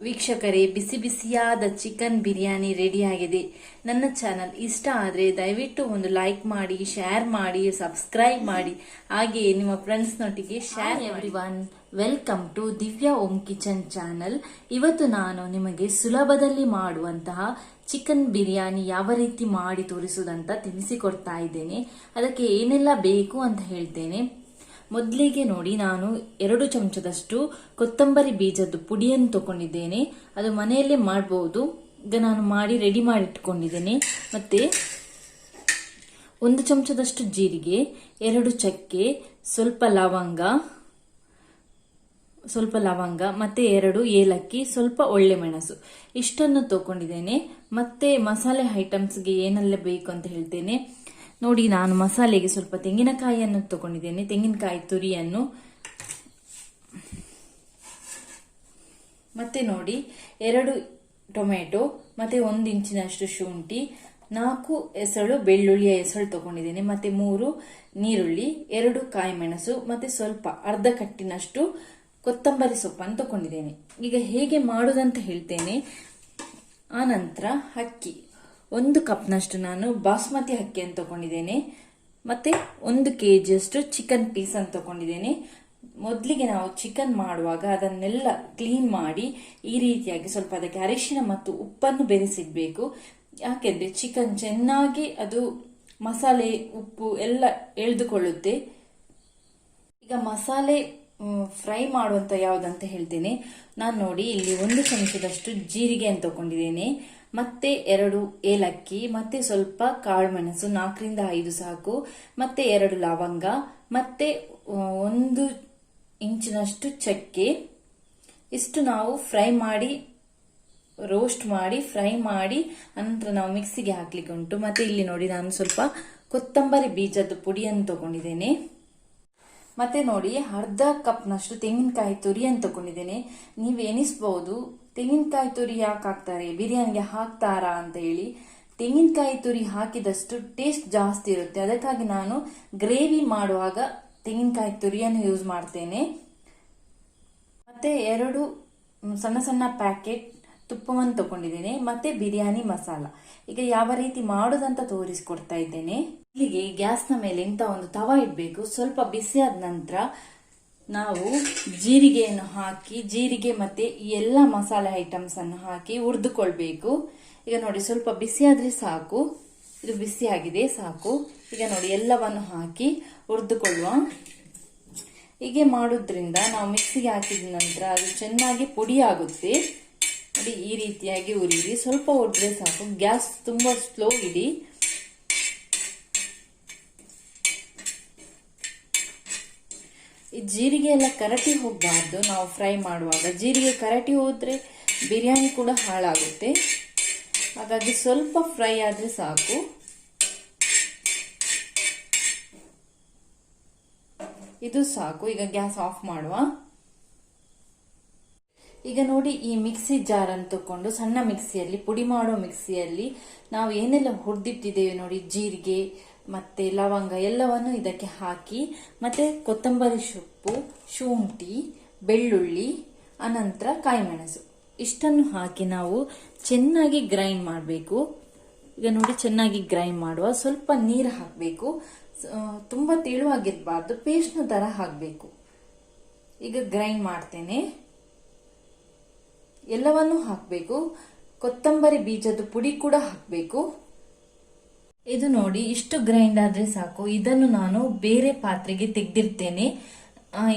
ವೀಕ್ಷಕರೇ, ಬಿಸಿ ಬಿಸಿಯಾದ ಚಿಕನ್ ಬಿರಿಯಾನಿ ರೆಡಿಯಾಗಿದೆ. ನನ್ನ ಚಾನಲ್ ಇಷ್ಟ ಆದರೆ ದಯವಿಟ್ಟು ಒಂದು ಲೈಕ್ ಮಾಡಿ, ಶೇರ್ ಮಾಡಿ, ಸಬ್ಸ್ಕ್ರೈಬ್ ಮಾಡಿ, ಹಾಗೆಯೇ ನಿಮ್ಮ ಫ್ರೆಂಡ್ಸ್ನೊಟ್ಟಿಗೆ share. Everyone, welcome to Divya Om kitchen channel. ಇವತ್ತು ನಾನು ನಿಮಗೆ ಸುಲಭದಲ್ಲಿ ಮಾಡುವಂತಹ ಚಿಕನ್ ಬಿರಿಯಾನಿ ಯಾವ ರೀತಿ ಮಾಡಿ ತೋರಿಸುವುದಂತ ತಿಳಿಸಿಕೊಡ್ತಾ ಇದ್ದೇನೆ. ಅದಕ್ಕೆ ಏನೆಲ್ಲ ಬೇಕು ಅಂತ ಹೇಳ್ತೇನೆ. ಮೊದಲಿಗೆ ನೋಡಿ, ನಾನು 2 ಚಮಚದಷ್ಟು ಕೊತ್ತಂಬರಿ ಬೀಜದ ಪುಡಿಯನ್ನು ತಗೊಂಡಿದ್ದೇನೆ. ಅದು ಮನೆಯಲ್ಲೇ ಮಾಡಬಹುದು. ಈಗ ನಾನು ಮಾಡಿ ರೆಡಿ ಮಾಡಿ ಇಟ್ಕೊಂಡಿದ್ದೇನೆ. ಮತ್ತೆ 1 ಚಮಚದಷ್ಟು ಜೀರಿಗೆ, 2 ಚಕ್ಕೆ, ಸ್ವಲ್ಪ ಲವಂಗ ಮತ್ತೆ 2 ಏಲಕ್ಕಿ, ಸ್ವಲ್ಪ ಒಳ್ಳೆ ಮೆಣಸು, ಇಷ್ಟನ್ನು ತಗೊಂಡಿದ್ದೇನೆ. ಮತ್ತೆ ಮಸಾಲೆ ಐಟಮ್ಸ್ಗೆ ಏನೆಲ್ಲ ಬೇಕು ಅಂತ ಹೇಳ್ತೇನೆ. ನೋಡಿ, ನಾನು ಮಸಾಲೆಗೆ ಸ್ವಲ್ಪ ತೆಂಗಿನಕಾಯಿಯನ್ನು ತಗೊಂಡಿದ್ದೇನೆ, ತೆಂಗಿನಕಾಯಿ ತುರಿಯನ್ನು. ಮತ್ತೆ ನೋಡಿ, 2 ಟೊಮೆಟೊ, ಮತ್ತೆ 1 ಇಂಚಿನಷ್ಟು ಶುಂಠಿ, 4 ಎಸಳು ಬೆಳ್ಳುಳ್ಳಿಯ ಎಸಳು ತಗೊಂಡಿದ್ದೇನೆ, ಮತ್ತೆ 3 ನೀರುಳ್ಳಿ, 2 ಕಾಯಿ ಮೆಣಸು, ಮತ್ತೆ ಸ್ವಲ್ಪ ಅರ್ಧ ಕಟ್ಟಿನಷ್ಟು ಕೊತ್ತಂಬರಿ ಸೊಪ್ಪನ್ನು ತಗೊಂಡಿದ್ದೇನೆ. ಈಗ ಹೇಗೆ ಮಾಡುವುದಂತ ಹೇಳ್ತೇನೆ. ಆ ನಂತರ ಅಕ್ಕಿ 1 ಕಪ್ನಷ್ಟು ನಾನು ಬಾಸ್ಮತಿ ಅಕ್ಕಿಯನ್ನು ತಗೊಂಡಿದ್ದೇನೆ. ಮತ್ತೆ 1 kg ಚಿಕನ್ ಪೀಸ್ ಅನ್ನು ತಗೊಂಡಿದ್ದೇನೆ. ಮೊದಲಿಗೆ ನಾವು ಚಿಕನ್ ಮಾಡುವಾಗ ಅದನ್ನೆಲ್ಲ ಕ್ಲೀನ್ ಮಾಡಿ ಈ ರೀತಿಯಾಗಿ ಸ್ವಲ್ಪ ಅದಕ್ಕೆ ಅರಿಶಿನ ಮತ್ತು ಉಪ್ಪನ್ನು ಬೆರೆಸಿಡ್ಬೇಕು. ಯಾಕೆಂದ್ರೆ ಚಿಕನ್ ಚೆನ್ನಾಗಿ ಅದು ಮಸಾಲೆ ಉಪ್ಪು ಎಲ್ಲ ಎಳೆದುಕೊಳ್ಳುತ್ತೆ. ಈಗ ಮಸಾಲೆ ಫ್ರೈ ಮಾಡುವಂತ ಯಾವುದಂತ ಹೇಳ್ತೇನೆ. ನಾನು ನೋಡಿ, ಇಲ್ಲಿ 1 ಚಮಚದಷ್ಟು ಜೀರಿಗೆಯನ್ನು ತಗೊಂಡಿದ್ದೇನೆ, ಮತ್ತೆ 2 ಏಲಕ್ಕಿ, ಮತ್ತೆ ಸ್ವಲ್ಪ ಕಾಳು ಮೆಣಸು, 4 ರಿಂದ 5 ಸಾಕು, ಮತ್ತೆ 2 ಲವಂಗ, ಮತ್ತೆ 1 ಇಂಚಿನಷ್ಟು ಚಕ್ಕೆ. ಇಷ್ಟು ನಾವು ರೋಸ್ಟ್ ಮಾಡಿ ಫ್ರೈ ಮಾಡಿ ಅನಂತರ ನಾವು ಮಿಕ್ಸಿಗೆ ಹಾಕ್ಲಿಕ್ಕೆ ಉಂಟು. ಮತ್ತೆ ಇಲ್ಲಿ ನೋಡಿ, ನಾನು ಸ್ವಲ್ಪ ಕೊತ್ತಂಬರಿ ಬೀಜದ ಪುಡಿಯನ್ನು ತಗೊಂಡಿದ್ದೇನೆ. ಮತ್ತೆ ನೋಡಿ, ಅರ್ಧ ಕಪ್ನಷ್ಟು ತೆಂಗಿನಕಾಯಿ ತುರಿಯನ್ನು ತಗೊಂಡಿದ್ದೇನೆ. ನೀವು ಎನಿಸಬಹುದು, ತೆಂಗಿನಕಾಯಿ ತುರಿ ಯಾಕೆ ಹಾಕ್ತಾರೆ, ಬಿರಿಯಾನಿಗೆ ಹಾಕ್ತಾರಾ ಅಂತ ಹೇಳಿ. ತೆಂಗಿನಕಾಯಿ ತುರಿ ಹಾಕಿದಷ್ಟು ಟೇಸ್ಟ್ ಜಾಸ್ತಿ ಇರುತ್ತೆ. ಅದಕ್ಕಾಗಿ ನಾನು ಗ್ರೇವಿ ಮಾಡುವಾಗ ತೆಂಗಿನಕಾಯಿ ತುರಿಯನ್ನು ಯೂಸ್ ಮಾಡ್ತೇನೆ. ಮತ್ತೆ 2 ಸಣ್ಣ ಸಣ್ಣ ಪ್ಯಾಕೆಟ್ ತುಪ್ಪವನ್ನು ತಗೊಂಡಿದ್ದೇನೆ. ಮತ್ತೆ ಬಿರಿಯಾನಿ ಮಸಾಲ. ಈಗ ಯಾವ ರೀತಿ ಮಾಡುದಂತ ತೋರಿಸಿಕೊಡ್ತಾ ಇದ್ದೇನೆ. ಇಲ್ಲಿಗೆ ಗ್ಯಾಸ್ನ ಮೇಲೆ ಇಂಥ ಒಂದು ತವಾ ಇಡಬೇಕು. ಸ್ವಲ್ಪ ಬಿಸಿಯಾದ ನಂತರ ನಾವು ಜೀರಿಗೆಯನ್ನು ಹಾಕಿ, ಜೀರಿಗೆ ಮತ್ತೆ ಈ ಎಲ್ಲ ಮಸಾಲೆ ಐಟಮ್ಸ್ ಅನ್ನು ಹಾಕಿ ಹುರಿದುಕೊಳ್ಬೇಕು. ಈಗ ನೋಡಿ, ಸ್ವಲ್ಪ ಬಿಸಿಯಾದ್ರೆ ಸಾಕು. ಇದು ಬಿಸಿಯಾಗಿದೆ, ಸಾಕು. ಈಗ ನೋಡಿ, ಎಲ್ಲವನ್ನು ಹಾಕಿ ಹುರಿದುಕೊಳ್ಳುವ. ಹೀಗೆ ಮಾಡೋದ್ರಿಂದ ನಾವು ಮಿಕ್ಸಿಗೆ ಹಾಕಿದ ನಂತರ ಅದು ಚೆನ್ನಾಗಿ ಪುಡಿ ಆಗುತ್ತೆ. ನೋಡಿ, ಈ ರೀತಿಯಾಗಿ ಹುರಿಯಿರಿ. ಸ್ವಲ್ಪ ಹುರಿದ್ರೆ ಸಾಕು. ಗ್ಯಾಸ್ ತುಂಬಾ ಸ್ಲೋ ಇಡಿ. ಈ ಜೀರಿಗೆ ಎಲ್ಲ ಕರಟಿ ಹೋಗಬಾರ್ದು. ನಾವು ಫ್ರೈ ಮಾಡುವಾಗ ಜೀರಿಗೆ ಕರಟಿ ಹೋದ್ರೆ ಬಿರಿಯಾನಿ ಕೂಡ ಹಾಳಾಗುತ್ತೆ. ಹಾಗಾಗಿ ಸ್ವಲ್ಪ ಫ್ರೈ ಆದ್ರೆ ಸಾಕು. ಇದು ಸಾಕು. ಈಗ ಗ್ಯಾಸ್ ಆಫ್ ಮಾಡುವ. ಈಗ ನೋಡಿ, ಈ ಮಿಕ್ಸಿ ಜಾರ್ ಅನ್ನು ತಕೊಂಡು ಸಣ್ಣ ಮಿಕ್ಸಿಯಲ್ಲಿ, ಪುಡಿ ಮಾಡೋ ಮಿಕ್ಸಿಯಲ್ಲಿ ನಾವು ಏನೆಲ್ಲ ಹುರಿದಿಟ್ಟಿದ್ದೇವೆ ನೋಡಿ, ಜೀರಿಗೆ ಮತ್ತೆ ಲವಂಗ ಎಲ್ಲವನ್ನು ಇದಕ್ಕೆ ಹಾಕಿ, ಮತ್ತೆ ಕೊತ್ತಂಬರಿ ಸೊಪ್ಪು, ಶುಂಠಿ, ಬೆಳ್ಳುಳ್ಳಿ, ಅನಂತರ ಕಾಯಿ ಮೆಣಸು, ಇಷ್ಟನ್ನು ಹಾಕಿ ನಾವು ಚೆನ್ನಾಗಿ ಗ್ರೈಂಡ್ ಮಾಡಬೇಕು. ಈಗ ನೋಡಿ, ಚೆನ್ನಾಗಿ ಗ್ರೈಂಡ್ ಮಾಡುವ. ಸ್ವಲ್ಪ ನೀರು ಹಾಕಬೇಕು. ತುಂಬಾ ತೆಳುವಾಗಿರಬಾರ್ದು, ಪೇಸ್ಟ್ನ ತರ ಹಾಕಬೇಕು. ಈಗ ಗ್ರೈಂಡ್ ಮಾಡ್ತೇನೆ. ಎಲ್ಲವನ್ನು ಹಾಕಬೇಕು. ಕೊತ್ತಂಬರಿ ಬೀಜದ ಪುಡಿ ಕೂಡ ಹಾಕಬೇಕು. ಇದು ನೋಡಿ, ಇಷ್ಟು ಗ್ರೈಂಡ್ ಆದ್ರೆ ಸಾಕು. ಇದನ್ನು ನಾನು ಬೇರೆ ಪಾತ್ರೆಗೆ ತೆಗೆದಿರ್ತೇನೆ.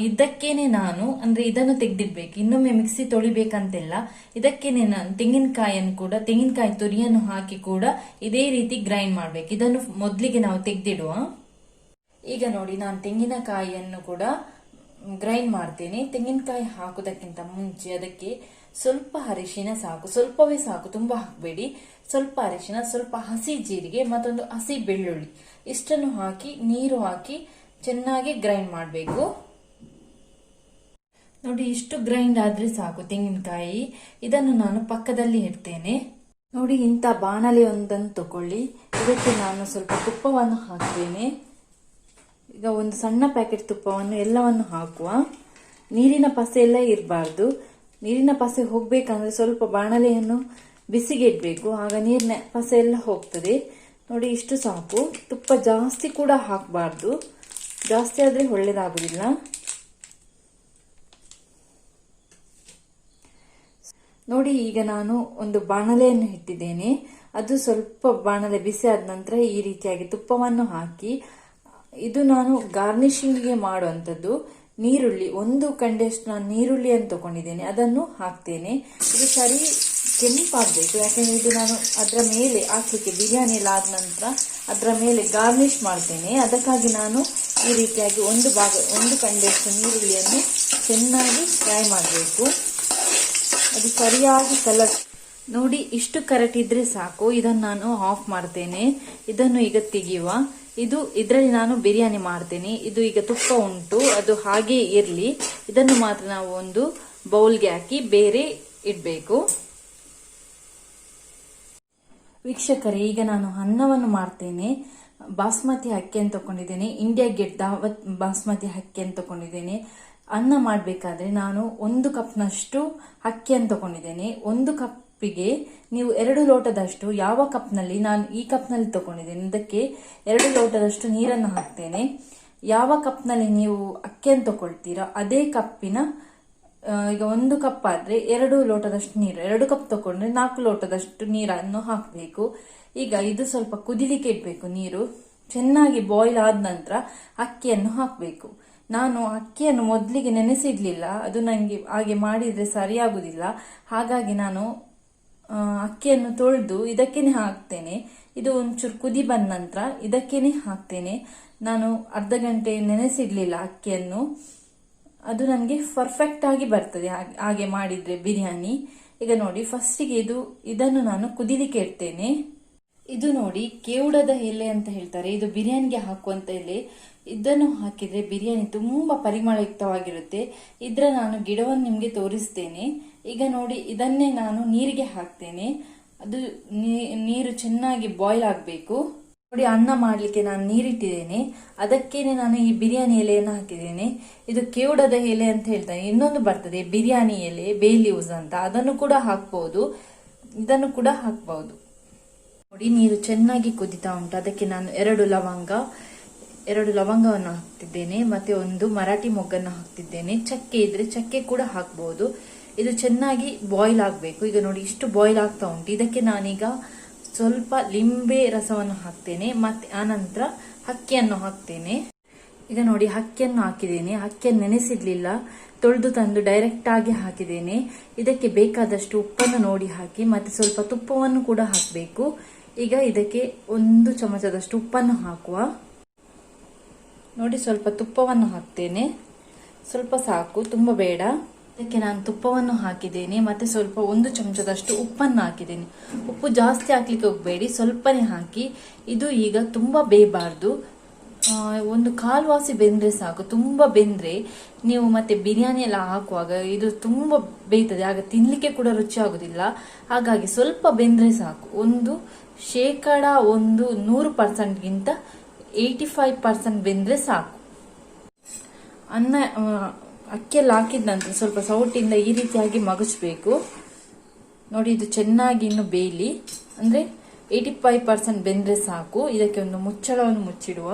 ಇದಕ್ಕೇನೆ ನಾನು ಇದನ್ನು ತೆಗೆದಿಡ್ಬೇಕು. ಇನ್ನೊಮ್ಮೆ ಮಿಕ್ಸಿ ತೊಳಿಬೇಕಂತೆಲ್ಲ. ಇದಕ್ಕೇನೆ ನಾನು ತೆಂಗಿನಕಾಯಿ ತುರಿಯನ್ನು ಹಾಕಿ ಕೂಡ ಇದೇ ರೀತಿ ಗ್ರೈಂಡ್ ಮಾಡ್ಬೇಕು. ಇದನ್ನು ಮೊದಲಿಗೆ ನಾವು ತೆಗೆದಿಡುವ. ಈಗ ನೋಡಿ, ನಾನು ತೆಂಗಿನಕಾಯಿಯನ್ನು ಕೂಡ ಗ್ರೈಂಡ್ ಮಾಡ್ತೇನೆ. ತೆಂಗಿನಕಾಯಿ ಹಾಕುವುದಕ್ಕಿಂತ ಮುಂಚೆ ಅದಕ್ಕೆ ಸ್ವಲ್ಪ ಅರಿಶಿನ ಸಾಕು, ಸ್ವಲ್ಪವೇ ಸಾಕು, ತುಂಬಾ ಹಾಕಬೇಡಿ. ಸ್ವಲ್ಪ ಅರಿಶಿನ, ಸ್ವಲ್ಪ ಹಸಿ ಜೀರಿಗೆ, ಮತ್ತೊಂದು ಹಸಿ ಬೆಳ್ಳುಳ್ಳಿ, ಇಷ್ಟನ್ನು ಹಾಕಿ ನೀರು ಹಾಕಿ ಚೆನ್ನಾಗಿ ಗ್ರೈಂಡ್ ಮಾಡಬೇಕು. ನೋಡಿ, ಇಷ್ಟು ಗ್ರೈಂಡ್ ಆದ್ರೆ ಸಾಕು ತೆಂಗಿನಕಾಯಿ. ಇದನ್ನು ನಾನು ಪಕ್ಕದಲ್ಲಿ ಇಡ್ತೇನೆ. ನೋಡಿ, ಇಂಥ ಬಾಣಲೆ ಒಂದನ್ನು ತಗೊಳ್ಳಿ. ಇದಕ್ಕೆ ನಾನು ಸ್ವಲ್ಪ ತುಪ್ಪವನ್ನು ಹಾಕ್ತೇನೆ. ಈಗ 1 ಸಣ್ಣ ಪ್ಯಾಕೆಟ್ ತುಪ್ಪವನ್ನು ಎಲ್ಲವನ್ನು ಹಾಕುವ. ನೀರಿನ ಪಸೆ ಎಲ್ಲ ಇರಬಾರ್ದು. ನೀರಿನ ಪಸೆ ಹೋಗ್ಬೇಕಂದ್ರೆ ಸ್ವಲ್ಪ ಬಾಣಲೆಯನ್ನು ಬಿಸಿಗೆ ಇಡಬೇಕು, ಆಗ ನೀರಿನ ಪಸೆ ಎಲ್ಲ ಹೋಗ್ತದೆ. ನೋಡಿ ಇಷ್ಟು ಸಾಕು. ತುಪ್ಪ ಜಾಸ್ತಿ ಕೂಡ ಹಾಕಬಾರ್ದು, ಜಾಸ್ತಿ ಆದರೆ ಒಳ್ಳೆಯದಾಗುವುದಿಲ್ಲ. ನೋಡಿ ಈಗ ನಾನು ಒಂದು ಬಾಣಲೆಯನ್ನು ಇಟ್ಟಿದ್ದೇನೆ. ಅದು ಸ್ವಲ್ಪ ಬಾಣಲೆ ಬಿಸಿ ಆದ ನಂತರ ಈ ರೀತಿಯಾಗಿ ತುಪ್ಪವನ್ನು ಹಾಕಿ, ಇದು ನಾನು ಗಾರ್ನಿಶಿಂಗ್ಗೆ ಮಾಡುವಂಥದ್ದು. ನೀರುಳ್ಳಿ 1 ಕಂಡೆಷ್ಟು ನಾನು ನೀರುಳ್ಳಿಯನ್ನು ತಗೊಂಡಿದ್ದೇನೆ, ಅದನ್ನು ಹಾಕ್ತೇನೆ. ಇದು ಸರಿ ಕೆಂಪಾಗಬೇಕು, ಯಾಕೆಂದ್ರೆ ಇದು ನಾನು ಅದರ ಮೇಲೆ ಹಾಕಲಿಕ್ಕೆ ಬಿರಿಯಾನಿ ಎಲ್ಲ ಆದ ನಂತರ ಅದರ ಮೇಲೆ ಗಾರ್ನಿಶ್ ಮಾಡ್ತೇನೆ. ಅದಕ್ಕಾಗಿ ನಾನು ಈ ರೀತಿಯಾಗಿ 1 ಕಂಡೆಷ್ಟು ನೀರುಳ್ಳಿಯನ್ನು ಚೆನ್ನಾಗಿ ಫ್ರೈ ಮಾಡಬೇಕು. ಅದು ಸರಿಯಾಗಿ ಕಲರ್ ನೋಡಿ ಇಷ್ಟು ಕರೆಕ್ಟ್ ಇದ್ರೆ ಸಾಕು. ಇದನ್ನು ನಾನು ಆಫ್ ಮಾಡ್ತೇನೆ. ಇದನ್ನು ಈಗ ತೆಗೆಯುವ. ಇದರಲ್ಲಿ ನಾನು ಬಿರಿಯಾನಿ ಮಾಡ್ತೇನೆ. ಇದು ಈಗ ತುಪ್ಪ ಉಂಟು, ಅದು ಹಾಗೆ ಇರಲಿ. ಇದನ್ನು ಮಾತ್ರ ನಾವು ಒಂದು ಬೌಲ್ಗೆ ಹಾಕಿ ಬೇರೆ ಇಡಬೇಕು. ವೀಕ್ಷಕರೇ, ಈಗ ನಾನು ಅನ್ನವನ್ನು ಮಾಡ್ತೇನೆ. ಬಾಸ್ಮತಿ ಅಕ್ಕಿಯನ್ನು ತಗೊಂಡಿದ್ದೇನೆ, ಇಂಡಿಯಾ ಗೇಟ್ ದಾವತ್ ಬಾಸ್ಮತಿ ಅಕ್ಕಿಯನ್ನು ತಗೊಂಡಿದ್ದೇನೆ. ಅನ್ನ ಮಾಡಬೇಕಾದ್ರೆ ನಾನು 1 ಕಪ್ನಷ್ಟು ಅಕ್ಕಿಯನ್ನು ತಗೊಂಡಿದ್ದೇನೆ. 1 ಕಪ್ಪಿಗೆ ನೀವು 2 ಲೋಟದಷ್ಟು, ಯಾವ ಕಪ್ನಲ್ಲಿ ನಾನು ಈ ಕಪ್ನಲ್ಲಿ ತಗೊಂಡಿದ್ದೇನೆ ಅದಕ್ಕೆ 2 ಲೋಟದಷ್ಟು ನೀರನ್ನು ಹಾಕ್ತೇನೆ. ಯಾವ ಕಪ್ನಲ್ಲಿ ನೀವು ಅಕ್ಕಿಯನ್ನು ತಗೊಳ್ತೀರಾ ಅದೇ ಕಪ್ಪಿನ, ಈಗ 1 ಕಪ್ ಆದ್ರೆ 2 ಲೋಟದಷ್ಟು ನೀರು, 2 ಕಪ್ ತಗೊಂಡ್ರೆ 4 ಲೋಟದಷ್ಟು ನೀರನ್ನು ಹಾಕಬೇಕು. ಈಗ ಇದು ಸ್ವಲ್ಪ ಕುದಿಲಿಕ್ಕೆ ಇಡಬೇಕು. ನೀರು ಚೆನ್ನಾಗಿ ಬಾಯ್ಲ್ ಆದ ನಂತರ ಅಕ್ಕಿಯನ್ನು ಹಾಕಬೇಕು. ನಾನು ಅಕ್ಕಿಯನ್ನು ಮೊದಲಿಗೆ ನೆನೆಸಿಡ್ಲಿಲ್ಲ, ಅದು ನನಗೆ ಹಾಗೆ ಮಾಡಿದ್ರೆ ಸರಿಯಾಗುದಿಲ್ಲ. ಹಾಗಾಗಿ ನಾನು ಅಕ್ಕಿಯನ್ನು ತೊಳೆದು ಇದಕ್ಕೇನೆ ಹಾಕ್ತೇನೆ. ಇದು ಒಂಚೂರು ಕುದಿ ಬಂದ ನಂತರ ಇದಕ್ಕೇನೆ ಹಾಕ್ತೇನೆ. ನಾನು ಅರ್ಧ ಗಂಟೆ ನೆನೆಸಿಡ್ಲಿಲ್ಲ ಅಕ್ಕಿಯನ್ನು, ಅದು ನನಗೆ ಪರ್ಫೆಕ್ಟ್ ಆಗಿ ಬರ್ತದೆ ಹಾಗೆ ಮಾಡಿದ್ರೆ ಬಿರಿಯಾನಿ. ಈಗ ನೋಡಿ ಫಸ್ಟಿಗೆ ಇದನ್ನು ನಾನು ಕುದಿಲಿಕ್ಕೆ ಇಡ್ತೇನೆ. ಇದು ನೋಡಿ ಕೇವಡದ ಎಲೆ ಅಂತ ಹೇಳ್ತಾರೆ, ಇದು ಬಿರಿಯಾನಿಗೆ ಹಾಕುವಂತ ಎಲೆ. ಇದನ್ನು ಹಾಕಿದ್ರೆ ಬಿರಿಯಾನಿ ತುಂಬಾ ಪರಿಮಳಯುಕ್ತವಾಗಿರುತ್ತೆ. ಇದರ ನಾನು ಗಿಡವನ್ನು ನಿಮ್ಗೆ ತೋರಿಸ್ತೇನೆ. ಈಗ ನೋಡಿ ಇದನ್ನೇ ನಾನು ನೀರಿಗೆ ಹಾಕ್ತೇನೆ. ಅದು ನೀರು ಚೆನ್ನಾಗಿ ಬಾಯ್ಲ್ ಆಗಬೇಕು. ನೋಡಿ ಅನ್ನ ಮಾಡ್ಲಿಕ್ಕೆ ನಾನು ನೀರಿಟ್ಟಿದ್ದೇನೆ, ಅದಕ್ಕೇನೆ ನಾನು ಈ ಬಿರಿಯಾನಿ ಎಲೆಯನ್ನು ಹಾಕಿದ್ದೇನೆ. ಇದು ಕೇವಡದ ಎಲೆ ಅಂತ ಹೇಳ್ತಾರೆ. ಇನ್ನೊಂದು ಬರ್ತದೆ ಬಿರಿಯಾನಿ ಎಲೆ, ಬೇ ಲೀವ್ಸ್ ಅಂತ, ಅದನ್ನು ಕೂಡ ಹಾಕ್ಬಹುದು, ಇದನ್ನು ಕೂಡ ಹಾಕ್ಬಹುದು. ನೋಡಿ ನೀರು ಚೆನ್ನಾಗಿ ಕುದಿತಾ ಉಂಟು. ಅದಕ್ಕೆ ನಾನು 2 ಲವಂಗವನ್ನು ಹಾಕ್ತಿದ್ದೇನೆ, ಮತ್ತೆ 1 ಮರಾಠಿ ಮೊಗ್ಗನ್ನು ಹಾಕ್ತಿದ್ದೇನೆ. ಚಕ್ಕೆ ಇದ್ರೆ ಚಕ್ಕೆ ಕೂಡ ಹಾಕ್ಬಹುದು. ಇದು ಚೆನ್ನಾಗಿ ಬಾಯ್ಲ್ ಆಗಬೇಕು. ಈಗ ನೋಡಿ ಇಷ್ಟು ಬಾಯ್ಲ್ ಆಗ್ತಾ ಉಂಟು. ಇದಕ್ಕೆ ನಾನೀಗ ಸ್ವಲ್ಪ ಲಿಂಬೆ ರಸವನ್ನು ಹಾಕ್ತೇನೆ, ಮತ್ತೆ ಆನಂತರ ಅಕ್ಕಿಯನ್ನು ಹಾಕ್ತೇನೆ. ಈಗ ನೋಡಿ ಅಕ್ಕಿಯನ್ನು ಹಾಕಿದ್ದೇನೆ. ಅಕ್ಕಿಯನ್ನು ನೆನೆಸಿಡ್ಲಿಲ್ಲ, ತೊಳೆದು ತಂದು ಡೈರೆಕ್ಟ್ ಆಗಿ ಹಾಕಿದ್ದೇನೆ. ಇದಕ್ಕೆ ಬೇಕಾದಷ್ಟು ಉಪ್ಪನ್ನು ನೋಡಿ ಹಾಕಿ, ಮತ್ತೆ ಸ್ವಲ್ಪ ತುಪ್ಪವನ್ನು ಕೂಡ ಹಾಕಬೇಕು. ಈಗ ಇದಕ್ಕೆ 1 ಚಮಚದಷ್ಟು ಉಪ್ಪನ್ನು ಹಾಕುವ. ನೋಡಿ ಸ್ವಲ್ಪ ತುಪ್ಪವನ್ನು ಹಾಕ್ತೇನೆ, ಸ್ವಲ್ಪ ಸಾಕು, ತುಂಬ ಬೇಡ. ಇದಕ್ಕೆ ನಾನು ತುಪ್ಪವನ್ನು ಹಾಕಿದ್ದೇನೆ, ಮತ್ತೆ ಸ್ವಲ್ಪ 1 ಚಮಚದಷ್ಟು ಉಪ್ಪನ್ನು ಹಾಕಿದ್ದೇನೆ. ಉಪ್ಪು ಜಾಸ್ತಿ ಹಾಕ್ಲಿಕ್ಕೆ ಹೋಗಬೇಡಿ, ಸ್ವಲ್ಪನೇ ಹಾಕಿ. ಇದು ಈಗ ತುಂಬ ಬೇಯಬಾರ್ದು, 1/4 ವಾಸಿ ಬೆಂದ್ರೆ ಸಾಕು. ತುಂಬ ಬೆಂದ್ರೆ ನೀವು ಮತ್ತೆ ಬಿರಿಯಾನಿ ಎಲ್ಲ ಹಾಕುವಾಗ ಇದು ತುಂಬ ಬೇಯ್ತದೆ, ಆಗ ತಿನ್ಲಿಕ್ಕೆ ಕೂಡ ರುಚಿ ಆಗುದಿಲ್ಲ. ಹಾಗಾಗಿ ಸ್ವಲ್ಪ ಬೆಂದ್ರೆ ಸಾಕು. 100%ಗಿಂತ 85% ಬೆಂದ್ರೆ ಸಾಕು. ಅಕ್ಕಿಯಲ್ಲಿ ಹಾಕಿದ ನಂತರ ಸ್ವಲ್ಪ ಸೌಟಿಂದ ಈ ರೀತಿಯಾಗಿ ಮಗಚಬೇಕು. ನೋಡಿ ಇದು ಚೆನ್ನಾಗಿ ಇನ್ನು ಬೇಯಲಿ, ಅಂದ್ರೆ 85% ಬೆಂದ್ರೆ ಸಾಕು. ಇದಕ್ಕೆ ಒಂದು ಮುಚ್ಚಳವನ್ನು ಮುಚ್ಚಿಡುವ.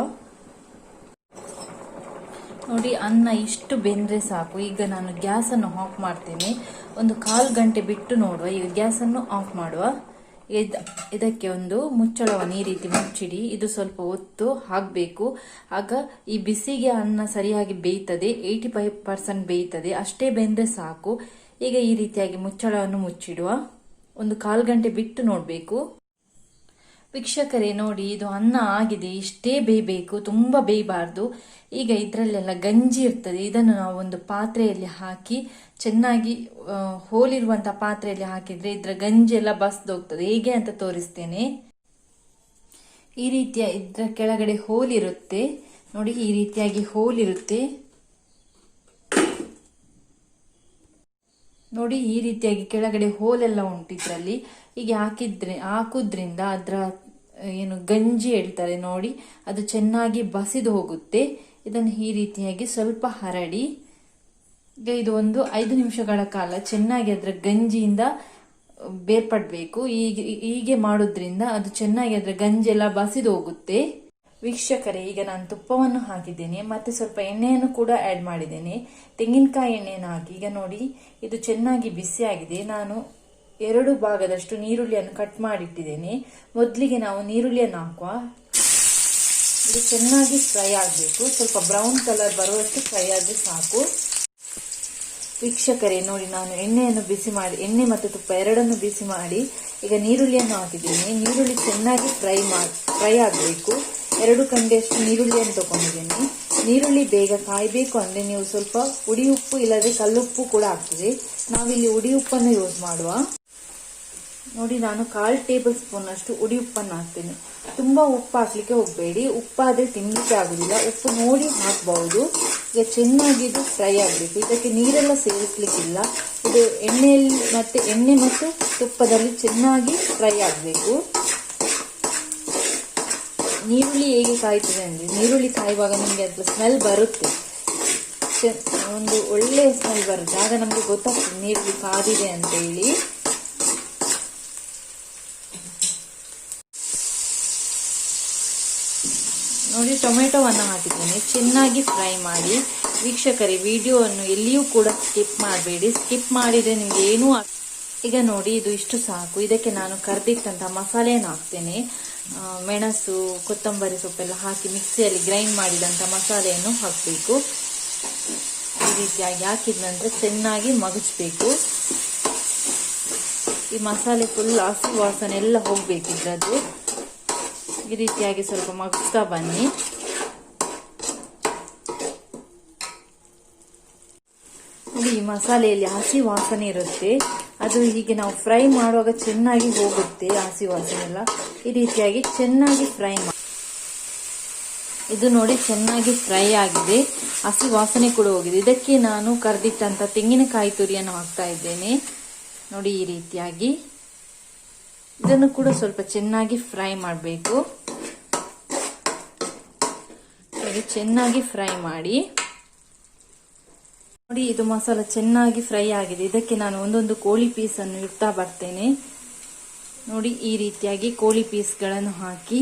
ನೋಡಿ ಅನ್ನ ಇಷ್ಟು ಬೆಂದ್ರೆ ಸಾಕು. ಈಗ ನಾನು ಗ್ಯಾಸ್ ಅನ್ನು ಆಫ್ ಮಾಡ್ತೇನೆ. 1/4 ಗಂಟೆ ಬಿಟ್ಟು ನೋಡುವ. ಈಗ ಗ್ಯಾಸ್ ಅನ್ನು ಆಫ್ ಮಾಡುವ. ಇದಕ್ಕೆ ಒಂದು ಮುಚ್ಚಳವನ್ನು ಈ ರೀತಿ ಮುಚ್ಚಿಡಿ. ಇದು ಸ್ವಲ್ಪ ಹೊತ್ತು ಹಾಕಬೇಕು, ಆಗ ಈ ಬಿಸಿಗೆ ಅನ್ನ ಸರಿಯಾಗಿ ಬೇಯ್ತದೆ, 85% ಬೇಯ್ತದೆ. ಅಷ್ಟೇ ಬೆಂದ್ರೆ ಸಾಕು. ಈಗ ಈ ರೀತಿಯಾಗಿ ಮುಚ್ಚಳವನ್ನು ಮುಚ್ಚಿಡುವ. 1/4 ಗಂಟೆ ಬಿಟ್ಟು ನೋಡ್ಬೇಕು. ವೀಕ್ಷಕರೇ ನೋಡಿ ಇದು ಅನ್ನ ಆಗಿದೆ, ಇಷ್ಟೇ ಬೇಯಬೇಕು, ತುಂಬಾ ಬೇಯಬಾರ್ದು. ಈಗ ಇದರಲ್ಲೆಲ್ಲ ಗಂಜಿ ಇರ್ತದೆ, ಇದನ್ನು ನಾವು ಒಂದು ಪಾತ್ರೆಯಲ್ಲಿ ಹಾಕಿ ಚೆನ್ನಾಗಿ ಹೋಲಿರುವಂತಹ ಪಾತ್ರೆಯಲ್ಲಿ ಹಾಕಿದ್ರೆ ಇದರ ಗಂಜಿ ಎಲ್ಲ ಬಸ್ದೋಗ್ತದೆ. ಹೇಗೆ ಅಂತ ತೋರಿಸ್ತೇನೆ. ಈ ರೀತಿಯ ಇದರ ಕೆಳಗಡೆ ಹೋಲಿರುತ್ತೆ ನೋಡಿ, ಈ ರೀತಿಯಾಗಿ ಹೋಲಿರುತ್ತೆ ನೋಡಿ, ಈ ರೀತಿಯಾಗಿ ಕೆಳಗಡೆ ಹೋಲೆಲ್ಲ ಉಂಟು ಇದರಲ್ಲಿ. ಹೀಗೆ ಹಾಕುದ್ರಿಂದ ಅದರ ಏನು ಗಂಜಿ ಹೇಳ್ತಾರೆ ನೋಡಿ, ಅದು ಚೆನ್ನಾಗಿ ಬಸಿದು ಹೋಗುತ್ತೆ. ಇದನ್ನು ಈ ರೀತಿಯಾಗಿ ಸ್ವಲ್ಪ ಹರಡಿ ಈಗ ಇದು ಒಂದು 5 ನಿಮಿಷಗಳ ಕಾಲ ಚೆನ್ನಾಗಿ ಅದರ ಗಂಜಿಯಿಂದ ಬೇರ್ಪಡಬೇಕು. ಹೀಗೆ ಮಾಡೋದ್ರಿಂದ ಅದು ಚೆನ್ನಾಗಿ ಅದರ ಗಂಜೆಲ್ಲ ಬಸಿದು ಹೋಗುತ್ತೆ. ವೀಕ್ಷಕರೇ, ಈಗ ನಾನು ತುಪ್ಪವನ್ನು ಹಾಕಿದ್ದೇನೆ, ಮತ್ತೆ ಸ್ವಲ್ಪ ಎಣ್ಣೆಯನ್ನು ಕೂಡ ಆ್ಯಡ್ ಮಾಡಿದ್ದೇನೆ, ತೆಂಗಿನಕಾಯಿ ಎಣ್ಣೆಯನ್ನು ಹಾಕಿ. ಈಗ ನೋಡಿ, ಇದು ಚೆನ್ನಾಗಿ ಬಿಸಿ ಆಗಿದೆ. ನಾನು 2 ಭಾಗದಷ್ಟು ನೀರುಳ್ಳಿಯನ್ನು ಕಟ್ ಮಾಡಿಟ್ಟಿದ್ದೇನೆ. ಮೊದಲಿಗೆ ನಾವು ನೀರುಳ್ಳಿಯನ್ನು ಹಾಕುವ. ಇದು ಚೆನ್ನಾಗಿ ಫ್ರೈ ಆಗಬೇಕು, ಸ್ವಲ್ಪ ಬ್ರೌನ್ ಕಲರ್ ಬರುವಷ್ಟು ಫ್ರೈ ಆದರೆ ಸಾಕು. ವೀಕ್ಷಕರೇ ನೋಡಿ, ನಾನು ಎಣ್ಣೆಯನ್ನು ಬಿಸಿ ಮಾಡಿ, ಎಣ್ಣೆ ಮತ್ತು ತುಪ್ಪ ಎರಡನ್ನು ಬಿಸಿ ಮಾಡಿ ಈಗ ನೀರುಳ್ಳಿಯನ್ನು ಹಾಕಿದ್ದೀನಿ. ನೀರುಳ್ಳಿ ಚೆನ್ನಾಗಿ ಫ್ರೈ ಆಗಬೇಕು. 2 ಕಂಡೆಯಷ್ಟು ನೀರುಳ್ಳಿಯನ್ನು ತಗೊಂಡಿದ್ದೀನಿ. ನೀರುಳ್ಳಿ ಬೇಗ ಕಾಯಬೇಕು ಅಂದರೆ ನೀವು ಸ್ವಲ್ಪ ಉಡಿ ಉಪ್ಪು ಇಲ್ಲದೆ ಕಲ್ಲುಪ್ಪು ಕೂಡ ಆಗ್ತದೆ. ನಾವಿಲ್ಲಿ ಉಡಿ ಉಪ್ಪನ್ನು ಯೂಸ್ ಮಾಡುವ. ನೋಡಿ, ನಾನು 1/4 ಟೇಬಲ್ ಸ್ಪೂನ್ ಅಷ್ಟು ಉಡಿ ಉಪ್ಪನ್ನು ಹಾಕ್ತೇನೆ. ತುಂಬಾ ಉಪ್ಪು ಹಾಕ್ಲಿಕ್ಕೆ ಹೋಗಬೇಡಿ, ಉಪ್ಪಾದ್ರೆ ತಿನ್ಲಿಕ್ಕೆ ಆಗುದಿಲ್ಲ. ಉಪ್ಪು ನೋಡಿ ಹಾಕಬಹುದು. ಈಗ ಚೆನ್ನಾಗಿ ಇದು ಫ್ರೈ ಆಗಬೇಕು. ಇದಕ್ಕೆ ನೀರೆಲ್ಲ ಸೇರಿಸ್ಲಿಕ್ಕಿಲ್ಲ. ಇದು ಎಣ್ಣೆ ಮತ್ತು ತುಪ್ಪದಲ್ಲಿ ಚೆನ್ನಾಗಿ ಫ್ರೈ ಆಗಬೇಕು. ನೀರುಳ್ಳಿ ಹೇಗೆ ಕಾಯ್ತದೆ ಅಂದ್ರೆ, ನೀರುಳ್ಳಿ ಕಾಯುವಾಗ ನಿಮಗೆ ಅದ್ರ ಸ್ಮೆಲ್ ಬರುತ್ತೆ, ಒಂದು ಒಳ್ಳೆಯ ಸ್ಮೆಲ್ ಬರುತ್ತೆ. ಆಗ ನಮಗೆ ಗೊತ್ತಾಗ್ತದೆ ನೀರುಳ್ಳಿ ಕಾದಿದೆ ಅಂತ ಹೇಳಿ. ನೋಡಿ, ಟೊಮೆಟೊವನ್ನು ಹಾಕಿದ್ದೇನೆ, ಚೆನ್ನಾಗಿ ಫ್ರೈ ಮಾಡಿ. ವೀಕ್ಷಕರೇ, ವಿಡಿಯೋವನ್ನು ಎಲ್ಲಿಯೂ ಕೂಡ ಸ್ಕಿಪ್ ಮಾಡಬೇಡಿ. ಸ್ಕಿಪ್ ಮಾಡಿದರೆ ನಿಮಗೆ ಏನೂ ಈಗ ನೋಡಿ, ಇದು ಇಷ್ಟು ಸಾಕು. ಇದಕ್ಕೆ ನಾನು ಕರ್ದಿಟ್ಟಂತಹ ಮಸಾಲೆಯನ್ನು ಹಾಕ್ತೇನೆ. ಮೆಣಸು, ಕೊತ್ತಂಬರಿ ಸೊಪ್ಪೆಲ್ಲ ಹಾಕಿ ಮಿಕ್ಸಿಯಲ್ಲಿ ಗ್ರೈಂಡ್ ಮಾಡಿದಂಥ ಮಸಾಲೆಯನ್ನು ಹಾಕಬೇಕು. ಈ ರೀತಿಯಾಗಿ ಹಾಕಿದ ನಂತರ ಚೆನ್ನಾಗಿ ಮಗಚಬೇಕು. ಈ ಮಸಾಲೆ ಫುಲ್ ಹಸಿ ವಾಸನೆ ಎಲ್ಲ ಹೋಗ್ಬೇಕಿದ್ರದ್ದು. ಈ ರೀತಿಯಾಗಿ ಸ್ವಲ್ಪ ಮಗ್ಸ್ತಾ ಬನ್ನಿ. ನೋಡಿ, ಈ ಮಸಾಲೆಯಲ್ಲಿ ಹಸಿ ವಾಸನೆ ಇರುತ್ತೆ, ಅದು ಹೀಗೆ ನಾವು ಫ್ರೈ ಮಾಡುವಾಗ ಚೆನ್ನಾಗಿ ಹೋಗುತ್ತೆ ಹಸಿ ವಾಸನೆ ಎಲ್ಲ. ಈ ರೀತಿಯಾಗಿ ಚೆನ್ನಾಗಿ ಫ್ರೈ ಮಾಡಿ. ಇದು ನೋಡಿ, ಚೆನ್ನಾಗಿ ಫ್ರೈ ಆಗಿದೆ, ಹಸಿ ವಾಸನೆ ಕೂಡ ಹೋಗಿದೆ. ಇದಕ್ಕೆ ನಾನು ಕರ್ದಿಟ್ಟಂತ ತೆಂಗಿನಕಾಯಿ ತುರಿಯನ್ನು ಹಾಕ್ತಾ ಇದ್ದೇನೆ. ನೋಡಿ, ಈ ರೀತಿಯಾಗಿ ಇದನ್ನು ಕೂಡ ಸ್ವಲ್ಪ ಚೆನ್ನಾಗಿ ಫ್ರೈ ಮಾಡಬೇಕು. ಚೆನ್ನಾಗಿ ಫ್ರೈ ಮಾಡಿ. ನೋಡಿ, ಇದು ಮಸಾಲ ಚೆನ್ನಾಗಿ ಫ್ರೈ ಆಗಿದೆ. ಇದಕ್ಕೆ ನಾನು ಒಂದೊಂದು ಕೋಳಿ ಪೀಸನ್ನು ಇಡ್ತಾ ಬರ್ತೇನೆ. ನೋಡಿ, ಈ ರೀತಿಯಾಗಿ ಕೋಳಿ ಪೀಸ್ಗಳನ್ನು ಹಾಕಿ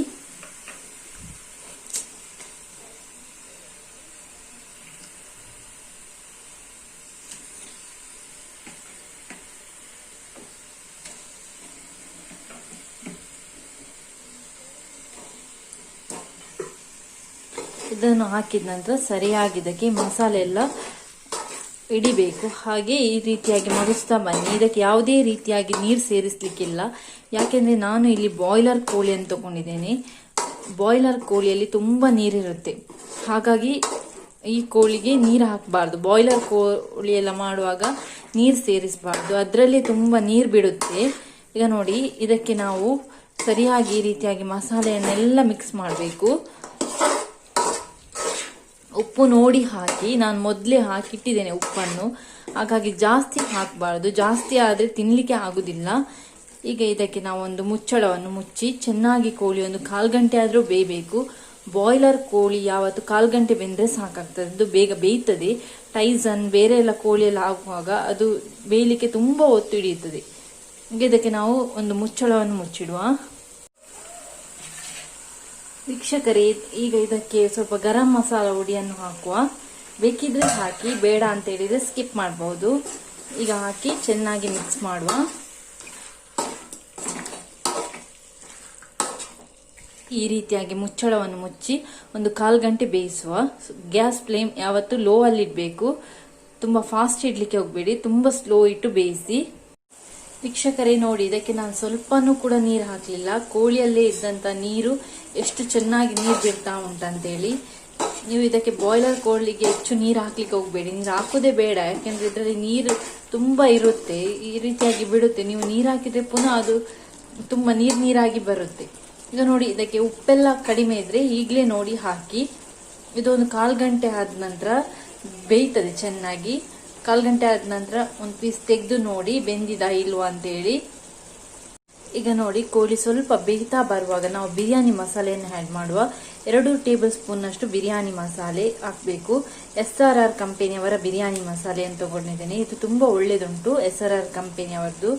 ಇದನ್ನು ಹಾಕಿದ ನಂತರ ಸರಿಯಾಗಿ ಇದಕ್ಕೆ ಮಸಾಲೆ ಎಲ್ಲ ಇಡಿಬೇಕು. ಹಾಗೆ ಈ ರೀತಿಯಾಗಿ ಮಗಿಸ್ತಾ ಬನ್ನಿ. ಇದಕ್ಕೆ ಯಾವುದೇ ರೀತಿಯಾಗಿ ನೀರು ಸೇರಿಸಲಿಕ್ಕಿಲ್ಲ, ಯಾಕೆಂದ್ರೆ ನಾನು ಇಲ್ಲಿ ಬಾಯ್ಲರ್ ಕೋಳಿಯನ್ನು ತಗೊಂಡಿದ್ದೇನೆ. ಬಾಯ್ಲರ್ ಕೋಳಿಯಲ್ಲಿ ತುಂಬಾ ನೀರಿರುತ್ತೆ, ಹಾಗಾಗಿ ಈ ಕೋಳಿಗೆ ನೀರು ಹಾಕಬಾರ್ದು. ಬಾಯ್ಲರ್ ಕೋಳಿ ಎಲ್ಲ ಮಾಡುವಾಗ ನೀರು ಸೇರಿಸಬಾರ್ದು, ಅದರಲ್ಲಿ ತುಂಬಾ ನೀರು ಬಿಡುತ್ತೆ. ಈಗ ನೋಡಿ, ಇದಕ್ಕೆ ನಾವು ಸರಿಯಾಗಿ ಈ ರೀತಿಯಾಗಿ ಮಸಾಲೆಯನ್ನೆಲ್ಲ ಮಿಕ್ಸ್ ಮಾಡಬೇಕು. ಉಪ್ಪು ನೋಡಿ ಹಾಕಿ, ನಾನು ಮೊದಲೇ ಹಾಕಿಟ್ಟಿದ್ದೇನೆ ಉಪ್ಪನ್ನು, ಹಾಗಾಗಿ ಜಾಸ್ತಿ ಹಾಕಬಾರ್ದು, ಜಾಸ್ತಿ ಆದರೆ ತಿನ್ನಲಿಕ್ಕೆ ಆಗುದಿಲ್ಲ. ಈಗ ಇದಕ್ಕೆ ನಾವು ಒಂದು ಮುಚ್ಚಳವನ್ನು ಮುಚ್ಚಿ ಚೆನ್ನಾಗಿ ಕೋಳಿ ಒಂದು 1/4 ಗಂಟೆ ಆದರೂ ಬೇಯಬೇಕು. ಬಾಯ್ಲರ್ ಕೋಳಿ ಯಾವತ್ತು 1/4 ಗಂಟೆ ಬೆಂದರೆ ಸಾಕಾಗ್ತದೆ, ಅದು ಬೇಗ ಬೇಯ್ತದೆ. ಟೈಸನ್ ಬೇರೆ ಎಲ್ಲ ಕೋಳಿ ಎಲ್ಲ ಆಗುವಾಗ ಅದು ಬೇಯಲಿಕ್ಕೆ ತುಂಬಾ ಹೊತ್ತು ಹಿಡಿಯುತ್ತದೆ. ಈಗ ಇದಕ್ಕೆ ನಾವು ಒಂದು ಮುಚ್ಚಳವನ್ನು ಮುಚ್ಚಿಡುವ. ವೀಕ್ಷಕರೇ, ಈಗ ಇದಕ್ಕೆ ಸ್ವಲ್ಪ ಗರಂ ಮಸಾಲ ಹುಡಿಯನ್ನು ಹಾಕುವ. ಬೇಕಿದ್ರೆ ಹಾಕಿ, ಬೇಡ ಅಂತ ಹೇಳಿದ್ರೆ ಸ್ಕಿಪ್ ಮಾಡಬಹುದು. ಈಗ ಹಾಕಿ ಚೆನ್ನಾಗಿ ಮಿಕ್ಸ್ ಮಾಡುವ. ಈ ರೀತಿಯಾಗಿ ಮುಚ್ಚಳವನ್ನು ಮುಚ್ಚಿ ಒಂದು 1/4 ಗಂಟೆ ಬೇಯಿಸುವ. ಗ್ಯಾಸ್ ಫ್ಲೇಮ್ ಯಾವತ್ತು ಲೋ ಅಲ್ಲಿ ಇಡಬೇಕು, ತುಂಬಾ ಫಾಸ್ಟ್ ಇಡ್ಲಿಕ್ಕೆ ಹೋಗಬೇಡಿ, ತುಂಬಾ ಸ್ಲೋ ಇಟ್ಟು ಬೇಯಿಸಿ. ವೀಕ್ಷಕರೇ ನೋಡಿ, ಇದಕ್ಕೆ ನಾನು ಸ್ವಲ್ಪನೂ ಕೂಡ ನೀರು ಹಾಕಲಿಲ್ಲ. ಕೋಳಿಯಲ್ಲೇ ಇದ್ದಂತ ನೀರು ಎಷ್ಟು ಚೆನ್ನಾಗಿ ನೀರು ಬಿಡ್ತಾ ಉಂಟಂತೇಳಿ. ನೀವು ಇದಕ್ಕೆ ಬಾಯ್ಲರ್ ಕೋಳಿಗೆ ಹೆಚ್ಚು ನೀರು ಹಾಕ್ಲಿಕ್ಕೆ ಹೋಗಬೇಡಿ, ನೀರು ಹಾಕೋದೇ ಬೇಡ, ಯಾಕೆಂದ್ರೆ ಇದರಲ್ಲಿ ನೀರು ತುಂಬಾ ಇರುತ್ತೆ, ಈ ರೀತಿಯಾಗಿ ಬಿಡುತ್ತೆ. ನೀವು ನೀರು ಹಾಕಿದ್ರೆ ಪುನಃ ಅದು ತುಂಬಾ ನೀರಾಗಿ ಬರುತ್ತೆ. ಈಗ ನೋಡಿ, ಇದಕ್ಕೆ ಉಪ್ಪೆಲ್ಲ ಕಡಿಮೆ ಇದ್ರೆ ಈಗಲೇ ನೋಡಿ ಹಾಕಿ. ಇದೊಂದು 1/4 ಗಂಟೆ ಆದ ನಂತರ ಬೇಯ್ತದೆ ಚೆನ್ನಾಗಿ. 1/4 ಗಂಟೆ ಆದ ನಂತರ ಒಂದು ಪೀಸ್ ತೆಗೆದು ನೋಡಿ ಬೆಂದಿದ ಇಲ್ವಾ ಅಂತೇಳಿ. ಈಗ ನೋಡಿ ಕೋಳಿ ಸ್ವಲ್ಪ ಬೇಯ್ತಾ ಬರುವಾಗ ನಾವು ಬಿರಿಯಾನಿ ಮಸಾಲೆಯನ್ನು ಆ್ಯಡ್ ಮಾಡುವ. 2 ಟೇಬಲ್ ಸ್ಪೂನ್ ಅಷ್ಟು ಬಿರಿಯಾನಿ ಮಸಾಲೆ ಹಾಕಬೇಕು. SRR ಕಂಪನಿಯವರ ಬಿರಿಯಾನಿ ಮಸಾಲೆ ಅಂತ ತಗೊಂಡಿದ್ದೇನೆ. ಇದು ತುಂಬಾ ಒಳ್ಳೆದುಂಟು, SRR ಕಂಪನಿಯವರದ್ದು.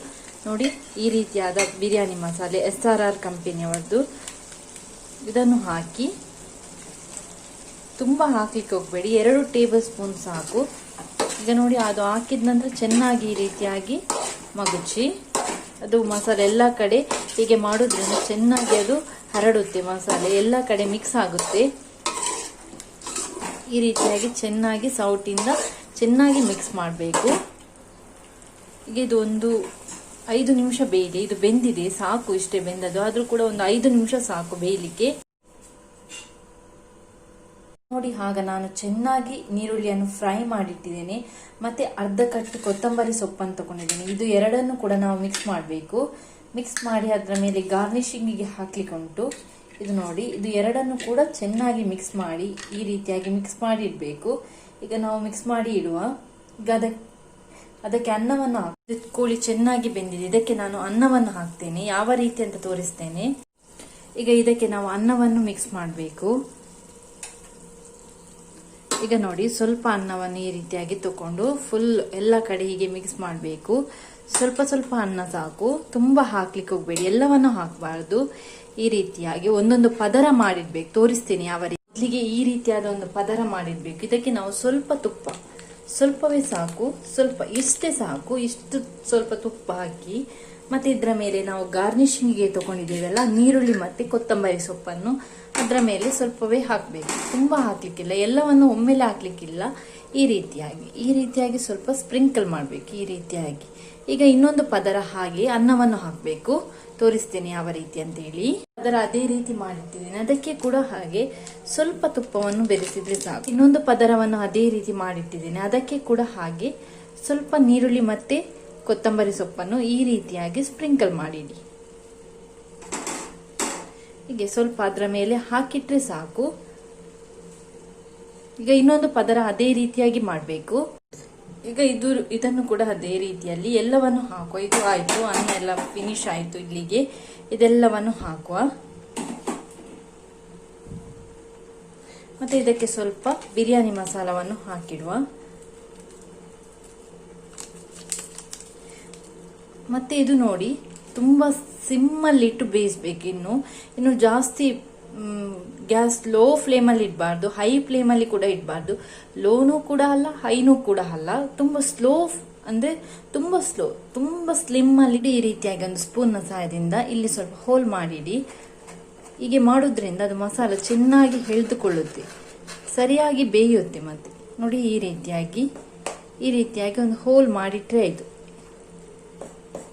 ನೋಡಿ ಈ ರೀತಿಯಾದ ಬಿರಿಯಾನಿ ಮಸಾಲೆ SRR ಕಂಪನಿಯವರದ್ದು. ಇದನ್ನು ಹಾಕಿ ತುಂಬಾ ಹಾಕ್ಲಿಕ್ಕೆ ಹೋಗಬೇಡಿ, 2 ಟೇಬಲ್ ಸ್ಪೂನ್ ಸಾಕು. ಈಗ ನೋಡಿ ಅದು ಹಾಕಿದ ನಂತರ ಚೆನ್ನಾಗಿ ಈ ರೀತಿಯಾಗಿ ಮಗುಚಿ ಅದು ಮಸಾಲೆ ಎಲ್ಲ ಕಡೆ ಹೀಗೆ ಮಾಡೋದ್ರಿಂದ ಚೆನ್ನಾಗಿ ಅದು ಹರಡುತ್ತೆ. ಮಸಾಲೆ ಎಲ್ಲ ಕಡೆ ಮಿಕ್ಸ್ ಆಗುತ್ತೆ. ಈ ರೀತಿಯಾಗಿ ಚೆನ್ನಾಗಿ ಸೌಟಿಂದ ಚೆನ್ನಾಗಿ ಮಿಕ್ಸ್ ಮಾಡಬೇಕು. ಈಗ ಇದು ಒಂದು 5 ನಿಮಿಷ ಬೇಯಲಿ. ಇದು ಬೆಂದಿದೆ ಸಾಕು, ಇಷ್ಟೇ ಬೆಂದದ್ದು. ಆದ್ರೂ ಕೂಡ ಒಂದು 5 ನಿಮಿಷ ಸಾಕು ಬೇಯಲಿಕ್ಕೆ. ನೋಡಿ ಆಗ ನಾನು ಚೆನ್ನಾಗಿ ನೀರುಳ್ಳಿಯನ್ನು ಫ್ರೈ ಮಾಡಿಟ್ಟಿದ್ದೇನೆ. ಮತ್ತೆ ಅರ್ಧ ಕಟ್ಟು ಕೊತ್ತಂಬರಿ ಸೊಪ್ಪನ್ನು ತಗೊಂಡಿದ್ದೇನೆ. ಇದು ಎರಡನ್ನು ಕೂಡ ನಾವು ಮಿಕ್ಸ್ ಮಾಡಬೇಕು. ಮಿಕ್ಸ್ ಮಾಡಿ ಅದರ ಮೇಲೆ ಗಾರ್ನಿಶಿಂಗಿಗೆ ಹಾಕ್ಲಿಕ್ಕೆ ಉಂಟು. ಇದು ನೋಡಿ, ಇದು ಎರಡನ್ನು ಕೂಡ ಚೆನ್ನಾಗಿ ಮಿಕ್ಸ್ ಮಾಡಿ ಈ ರೀತಿಯಾಗಿ ಮಿಕ್ಸ್ ಮಾಡಿ ಇಡಬೇಕು. ಈಗ ನಾವು ಮಿಕ್ಸ್ ಮಾಡಿ ಇಡುವ. ಈಗ ಅದಕ್ಕೆ ಅನ್ನವನ್ನು ಕೋಳಿ ಚೆನ್ನಾಗಿ ಬೆಂದಿದೆ. ಇದಕ್ಕೆ ನಾನು ಅನ್ನವನ್ನು ಹಾಕ್ತೇನೆ. ಯಾವ ರೀತಿ ಅಂತ ತೋರಿಸ್ತೇನೆ. ಈಗ ಇದಕ್ಕೆ ನಾವು ಅನ್ನವನ್ನು ಮಿಕ್ಸ್ ಮಾಡಬೇಕು. ಈಗ ನೋಡಿ, ಸ್ವಲ್ಪ ಅನ್ನವನ್ನು ಈ ರೀತಿಯಾಗಿ ತಕೊಂಡು ಫುಲ್ ಎಲ್ಲ ಕಡೆ ಹೀಗೆ ಮಿಕ್ಸ್ ಮಾಡಬೇಕು. ಸ್ವಲ್ಪ ಸ್ವಲ್ಪ ಅನ್ನ ಸಾಕು, ತುಂಬಾ ಹಾಕ್ಲಿಕ್ಕೆ ಹೋಗ್ಬೇಡಿ, ಎಲ್ಲವನ್ನು ಹಾಕಬಾರ್ದು. ಈ ರೀತಿಯಾಗಿ ಒಂದೊಂದು ಪದರ ಮಾಡಿಡ್ಬೇಕು. ತೋರಿಸ್ತೇನೆ ಯಾವ ರೀತಿ. ಇಲ್ಲಿಗೆ ಈ ರೀತಿಯಾದ ಒಂದು ಪದರ ಮಾಡಿಡ್ಬೇಕು. ಇದಕ್ಕೆ ನಾವು ಸ್ವಲ್ಪ ತುಪ್ಪ, ಸ್ವಲ್ಪವೇ ಸಾಕು, ಸ್ವಲ್ಪ ಇಷ್ಟೇ ಸಾಕು, ಇಷ್ಟು ಸ್ವಲ್ಪ ತುಪ್ಪ ಹಾಕಿ ಮತ್ತೆ ಇದರ ಮೇಲೆ ನಾವು ಗಾರ್ನಿಶಿಂಗ್ಗೆ ತಗೊಂಡಿದ್ದೇವಲ್ಲ ನೀರುಳ್ಳಿ ಮತ್ತೆ ಕೊತ್ತಂಬರಿ ಸೊಪ್ಪನ್ನು ಅದರ ಮೇಲೆ ಸ್ವಲ್ಪವೇ ಹಾಕಬೇಕು. ತುಂಬಾ ಹಾಕ್ಲಿಕ್ಕಿಲ್ಲ, ಎಲ್ಲವನ್ನು ಒಮ್ಮೆಲೆ ಹಾಕ್ಲಿಕ್ಕಿಲ್ಲ. ಈ ರೀತಿಯಾಗಿ ಸ್ವಲ್ಪ ಸ್ಪ್ರಿಂಕಲ್ ಮಾಡಬೇಕು. ಈ ರೀತಿಯಾಗಿ ಈಗ ಇನ್ನೊಂದು ಪದರ ಹಾಗೆ ಅನ್ನವನ್ನು ಹಾಕಬೇಕು. ತೋರಿಸ್ತೇನೆ ಯಾವ ರೀತಿ ಅಂತ ಹೇಳಿ. ಅದರ ಅದೇ ರೀತಿ ಮಾಡಿಟ್ಟಿದ್ದೇನೆ. ಅದಕ್ಕೆ ಕೂಡ ಹಾಗೆ ಸ್ವಲ್ಪ ತುಪ್ಪವನ್ನು ಬೆರೆಸಿದ್ರೆ ಸಾಕು. ಇನ್ನೊಂದು ಪದರವನ್ನು ಅದೇ ರೀತಿ ಮಾಡಿಟ್ಟಿದ್ದೇನೆ. ಅದಕ್ಕೆ ಕೂಡ ಹಾಗೆ ಸ್ವಲ್ಪ ನೀರುಳ್ಳಿ ಮತ್ತೆ ಕೊತ್ತಂಬರಿ ಸೊಪ್ಪನ್ನು ಈ ರೀತಿಯಾಗಿ ಸ್ಪ್ರಿಂಕಲ್ ಮಾಡಿಡಿ. ಹೀಗೆ ಸ್ವಲ್ಪ ಅದರ ಮೇಲೆ ಹಾಕಿಟ್ರೆ ಸಾಕು. ಈಗ ಇನ್ನೊಂದು ಪದರ ಅದೇ ರೀತಿಯಾಗಿ ಮಾಡಬೇಕು. ಈಗ ಇದನ್ನು ಕೂಡ ಅದೇ ರೀತಿಯಲ್ಲಿ ಎಲ್ಲವನ್ನು ಹಾಕುವ. ಇದು ಆಯ್ತು, ಅನ್ನ ಎಲ್ಲ ಫಿನಿಶ್ ಆಯ್ತು. ಇಲ್ಲಿಗೆ ಇದೆಲ್ಲವನ್ನು ಹಾಕುವ. ಮತ್ತೆ ಇದಕ್ಕೆ ಸ್ವಲ್ಪ ಬಿರಿಯಾನಿ ಮಸಾಲವನ್ನು ಹಾಕಿಡುವ. ಮತ್ತೆ ಇದು ನೋಡಿ, ತುಂಬಾ ಸಿಮ್ಮಲ್ಲಿಟ್ಟು ಬೇಯಿಸ್ಬೇಕು. ಇನ್ನು ಜಾಸ್ತಿ ಗ್ಯಾಸ್ ಲೋ ಫ್ಲೇಮಲ್ಲಿ ಇಡಬಾರ್ದು, ಹೈ ಫ್ಲೇಮಲ್ಲಿ ಕೂಡ ಇಡಬಾರ್ದು. ಲೋನೂ ಕೂಡ ಅಲ್ಲ, ಹೈನೂ ಕೂಡ ಅಲ್ಲ. ತುಂಬಾ ಸ್ಲೋ ಅಂದ್ರೆ ತುಂಬಾ ಸ್ಲಿಮ್ ಅಲ್ಲಿ ಈ ರೀತಿಯಾಗಿ ಒಂದು ಸ್ಪೂನ್ ಸಹಾಯದಿಂದ ಇಲ್ಲಿ ಸ್ವಲ್ಪ ಹೋಲ್ ಮಾಡಿಡಿ. ಹೀಗೆ ಮಾಡೋದ್ರಿಂದ ಅದು ಮಸಾಲ ಚೆನ್ನಾಗಿ ಎಳೆದುಕೊಳ್ಳುತ್ತೆ, ಸರಿಯಾಗಿ ಬೇಯುತ್ತೆ. ಮತ್ತೆ ನೋಡಿ, ಈ ರೀತಿಯಾಗಿ ಒಂದು ಹೋಲ್ ಮಾಡಿಟ್ರೆ ಆಯ್ತು.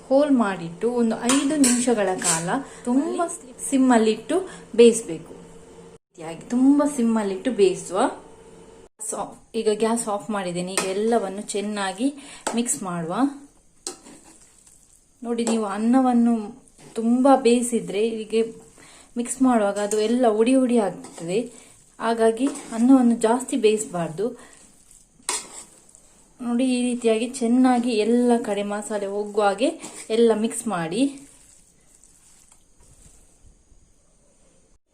ಹೋಲ್ ಮಾಡಿಟ್ಟು ಒಂದು 5 ನಿಮಿಷಗಳ ಕಾಲ ತುಂಬಾ ಸಿಮ್ಮಲ್ಲಿಟ್ಟು ಬೇಯಿಸಬೇಕು. ತುಂಬಾ ಸಿಮ್ಮಲ್ಲಿಟ್ಟು ಬೇಯಿಸುವ. ಈಗ ಗ್ಯಾಸ್ ಆಫ್ ಮಾಡಿದ್ದೇನೆ. ಈಗ ಎಲ್ಲವನ್ನು ಚೆನ್ನಾಗಿ ಮಿಕ್ಸ್ ಮಾಡುವ. ನೋಡಿ, ನೀವು ಅನ್ನವನ್ನು ತುಂಬಾ ಬೇಯಿಸಿದ್ರೆ ಹೀಗೆ ಮಿಕ್ಸ್ ಮಾಡುವಾಗ ಅದು ಎಲ್ಲ ಉಡಿ ಆಗ್ತದೆ. ಹಾಗಾಗಿ ಅನ್ನವನ್ನು ಜಾಸ್ತಿ ಬೇಯಿಸಬಾರ್ದು. ನೋಡಿ, ಈ ರೀತಿಯಾಗಿ ಚೆನ್ನಾಗಿ ಎಲ್ಲ ಕಡೆ ಮಸಾಲೆ ಹೋಗುವ ಹಾಗೆ ಎಲ್ಲ ಮಿಕ್ಸ್ ಮಾಡಿ.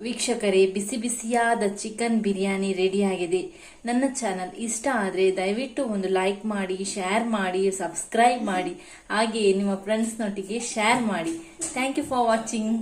ವೀಕ್ಷಕರೇ, ಬಿಸಿ ಬಿಸಿಯಾದ ಚಿಕನ್ ಬಿರಿಯಾನಿ ರೆಡಿ ಆಗಿದೆ. ನನ್ನ ಚಾನಲ್ ಇಷ್ಟ ಆದರೆ ದಯವಿಟ್ಟು ಒಂದು ಲೈಕ್ ಮಾಡಿ, ಶೇರ್ ಮಾಡಿ, ಸಬ್ಸ್ಕ್ರೈಬ್ ಮಾಡಿ, ಹಾಗೆಯೇ ನಿಮ್ಮ ಫ್ರೆಂಡ್ಸ್ನೊಟ್ಟಿಗೆ ಶೇರ್ ಮಾಡಿ. Thank you for watching.